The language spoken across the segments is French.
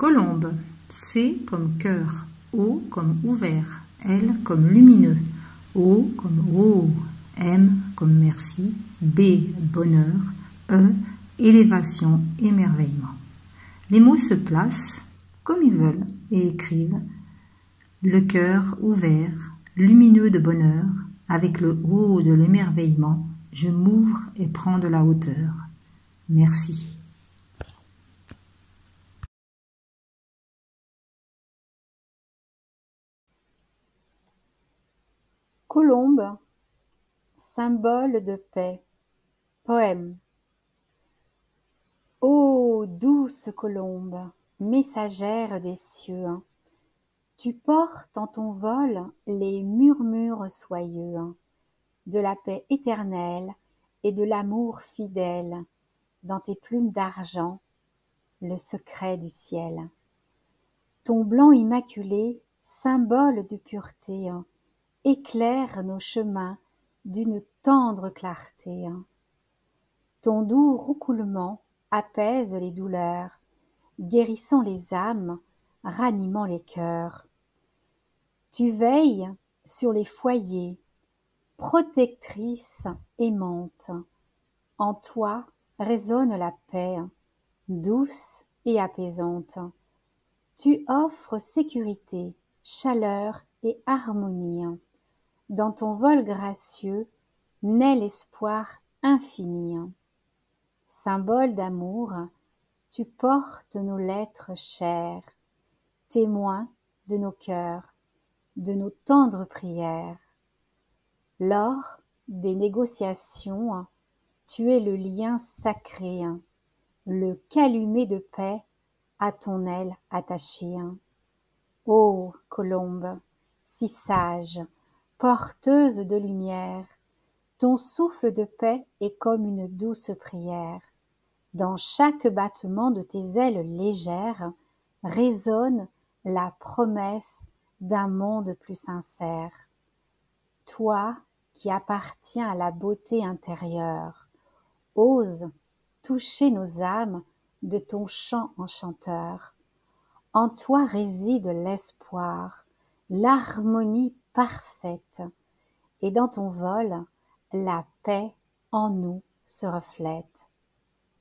Colombe, C comme cœur, O comme ouvert, L comme lumineux, O comme oh, M comme merci, B bonheur, E élévation, émerveillement. Les mots se placent comme ils veulent et écrivent le cœur ouvert, lumineux de bonheur, avec le haut de l'émerveillement, je m'ouvre et prends de la hauteur. Merci. Colombe, symbole de paix. Poème. Ô douce colombe, messagère des cieux, tu portes en ton vol les murmures soyeux de la paix éternelle et de l'amour fidèle, dans tes plumes d'argent, le secret du ciel. Ton blanc immaculé, symbole de pureté, éclaire nos chemins d'une tendre clarté. Ton doux roucoulement apaise les douleurs, guérissant les âmes, ranimant les cœurs. Tu veilles sur les foyers, protectrice aimante. En toi résonne la paix, douce et apaisante. Tu offres sécurité, chaleur et harmonie. Dans ton vol gracieux naît l'espoir infini. Symbole d'amour, tu portes nos lettres chères, témoins de nos cœurs, de nos tendres prières. Lors des négociations, tu es le lien sacré, le calumet de paix à ton aile attachée. Ô colombe, si sage, porteuse de lumière, ton souffle de paix est comme une douce prière. Dans chaque battement de tes ailes légères résonne la promesse d'un monde plus sincère. Toi qui appartiens à la beauté intérieure, ose toucher nos âmes de ton chant enchanteur. En toi réside l'espoir, l'harmonie parfaite, et dans ton vol, la paix en nous se reflète.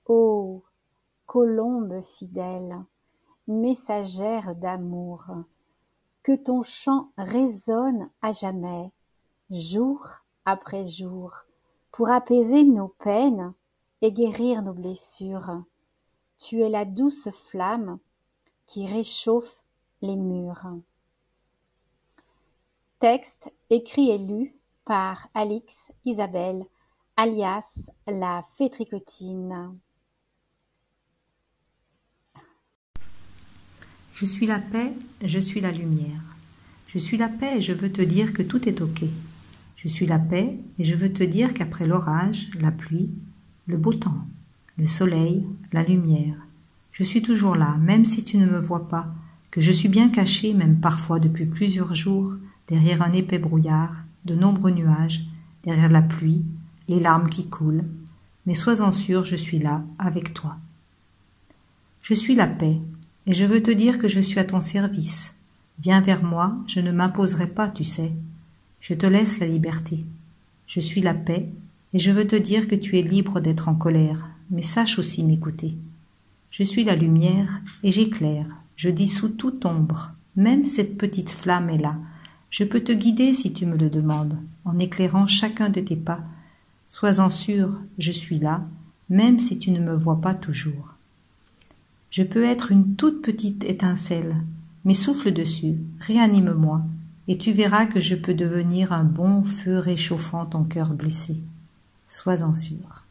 Ô colombe fidèle, messagère d'amour, que ton chant résonne à jamais, jour après jour, pour apaiser nos peines et guérir nos blessures. Tu es la douce flamme qui réchauffe les murs. Texte écrit et lu par Alix Isabelle, alias la Fétricotine. Je suis la paix, je suis la lumière. Je suis la paix et je veux te dire que tout est ok. Je suis la paix et je veux te dire qu'après l'orage, la pluie, le beau temps, le soleil, la lumière, je suis toujours là, même si tu ne me vois pas, que je suis bien caché, même parfois depuis plusieurs jours, derrière un épais brouillard, de nombreux nuages, derrière la pluie, les larmes qui coulent, mais sois-en sûr, je suis là, avec toi. Je suis la paix, et je veux te dire que je suis à ton service. Viens vers moi, je ne m'imposerai pas, tu sais. Je te laisse la liberté. Je suis la paix, et je veux te dire que tu es libre d'être en colère, mais sache aussi m'écouter. Je suis la lumière, et j'éclaire, je dissous toute ombre, même cette petite flamme est là. Je peux te guider si tu me le demandes, en éclairant chacun de tes pas. Sois-en sûr, je suis là, même si tu ne me vois pas toujours. Je peux être une toute petite étincelle, mais souffle dessus, réanime-moi, et tu verras que je peux devenir un bon feu réchauffant ton cœur blessé. Sois-en sûr.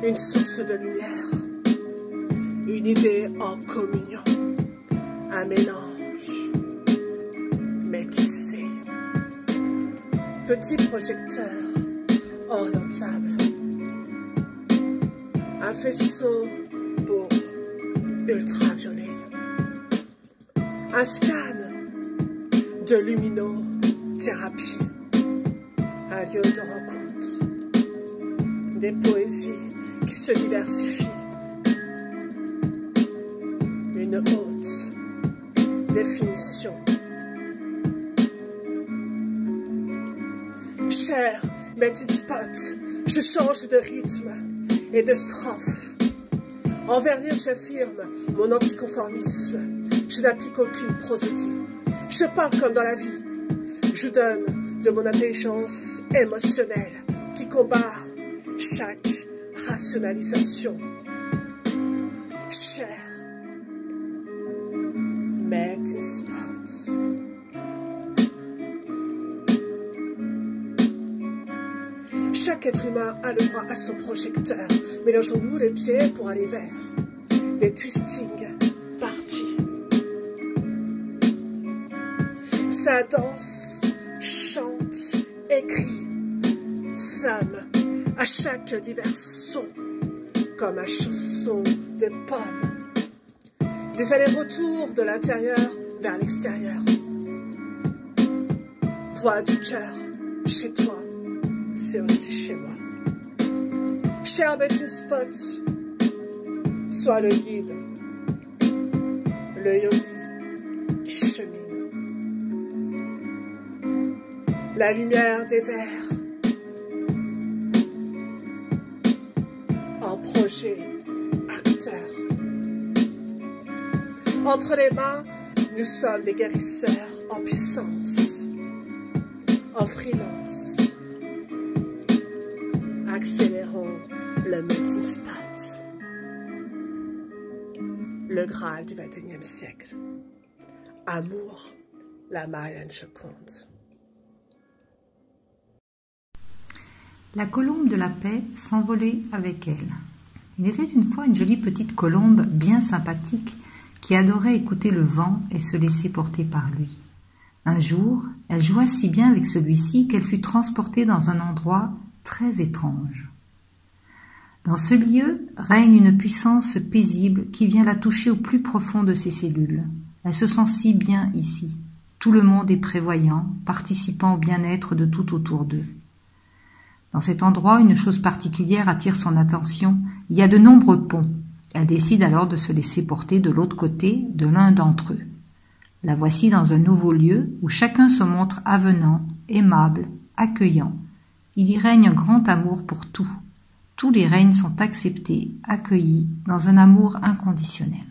Une source de lumière, une idée en communion, un mélange métissé, petit projecteur orientable, un faisceau pour ultraviolet, un scan de luminothérapie, un lieu de rencontre, des poésies qui se diversifient, une haute définition. Cher melting spot, je change de rythme et de strophe. En vernis, j'affirme mon anticonformisme. Je n'applique aucune prosodie. Je parle comme dans la vie. Je donne de mon intelligence émotionnelle qui combat chaque rationalisation. Cher melting spot. Chaque être humain a le droit à son projecteur. Mélangeons-nous les pieds pour aller vers des twisting parties. Ça danse, chante, écrit, slam à chaque divers son, comme un chausson de pommes. Des allers-retours de l'intérieur vers l'extérieur. Voix du cœur, chez toi. C'est aussi chez moi. Cher melting spot, sois le guide, le yogi qui chemine. La lumière des vers en projet acteur. Entre les mains, nous sommes des guérisseurs en puissance, en freelance. Accélérons le melting spot. Le Graal du XXIe siècle. Amour, la Marianne Joconde. La colombe de la paix s'envolait avec elle. Il était une fois une jolie petite colombe bien sympathique qui adorait écouter le vent et se laisser porter par lui. Un jour, elle joua si bien avec celui-ci qu'elle fut transportée dans un endroit très étrange. Dans ce lieu règne une puissance paisible qui vient la toucher au plus profond de ses cellules. Elle se sent si bien ici. Tout le monde est prévoyant, participant au bien-être de tout autour d'eux. Dans cet endroit, une chose particulière attire son attention. Il y a de nombreux ponts. Elle décide alors de se laisser porter de l'autre côté de l'un d'entre eux. La voici dans un nouveau lieu où chacun se montre avenant, aimable, accueillant. Il y règne un grand amour pour tout. Tous les règnes sont acceptés, accueillis, dans un amour inconditionnel.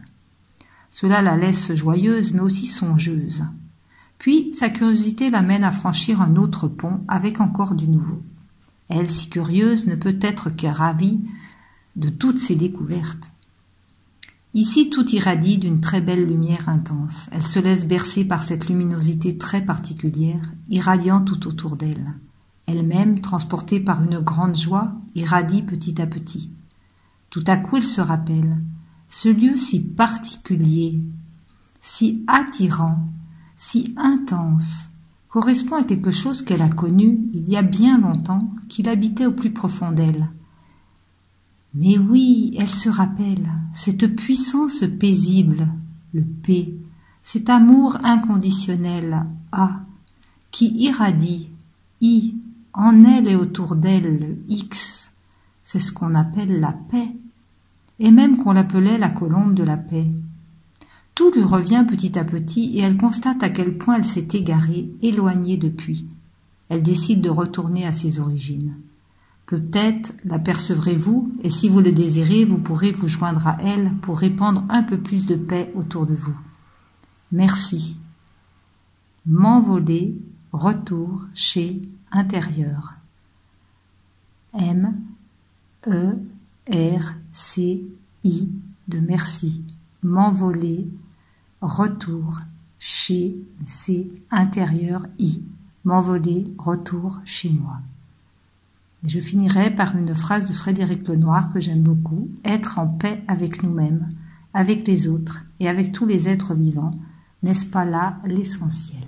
Cela la laisse joyeuse, mais aussi songeuse. Puis, sa curiosité l'amène à franchir un autre pont avec encore du nouveau. Elle, si curieuse, ne peut être que ravie de toutes ces découvertes. Ici, tout irradie d'une très belle lumière intense. Elle se laisse bercer par cette luminosité très particulière, irradiant tout autour d'elle. Elle-même, transportée par une grande joie, irradie petit à petit. Tout à coup, elle se rappelle, ce lieu si particulier, si attirant, si intense, correspond à quelque chose qu'elle a connu il y a bien longtemps, qu'il habitait au plus profond d'elle. Mais oui, elle se rappelle, cette puissance paisible, le P, cet amour inconditionnel, A, qui irradie, I, en elle et autour d'elle, le X, c'est ce qu'on appelle la paix, et même qu'on l'appelait la colombe de la paix. Tout lui revient petit à petit et elle constate à quel point elle s'est égarée, éloignée depuis. Elle décide de retourner à ses origines. Peut-être l'apercevrez-vous et si vous le désirez, vous pourrez vous joindre à elle pour répandre un peu plus de paix autour de vous. Merci. M'envoler, retour chez intérieur. M, E, R, C, I de merci. M'envoler, retour chez C, intérieur, I. M'envoler, retour chez moi. Et je finirai par une phrase de Frédéric Lenoir que j'aime beaucoup. Être en paix avec nous-mêmes, avec les autres et avec tous les êtres vivants, n'est-ce pas là l'essentiel ?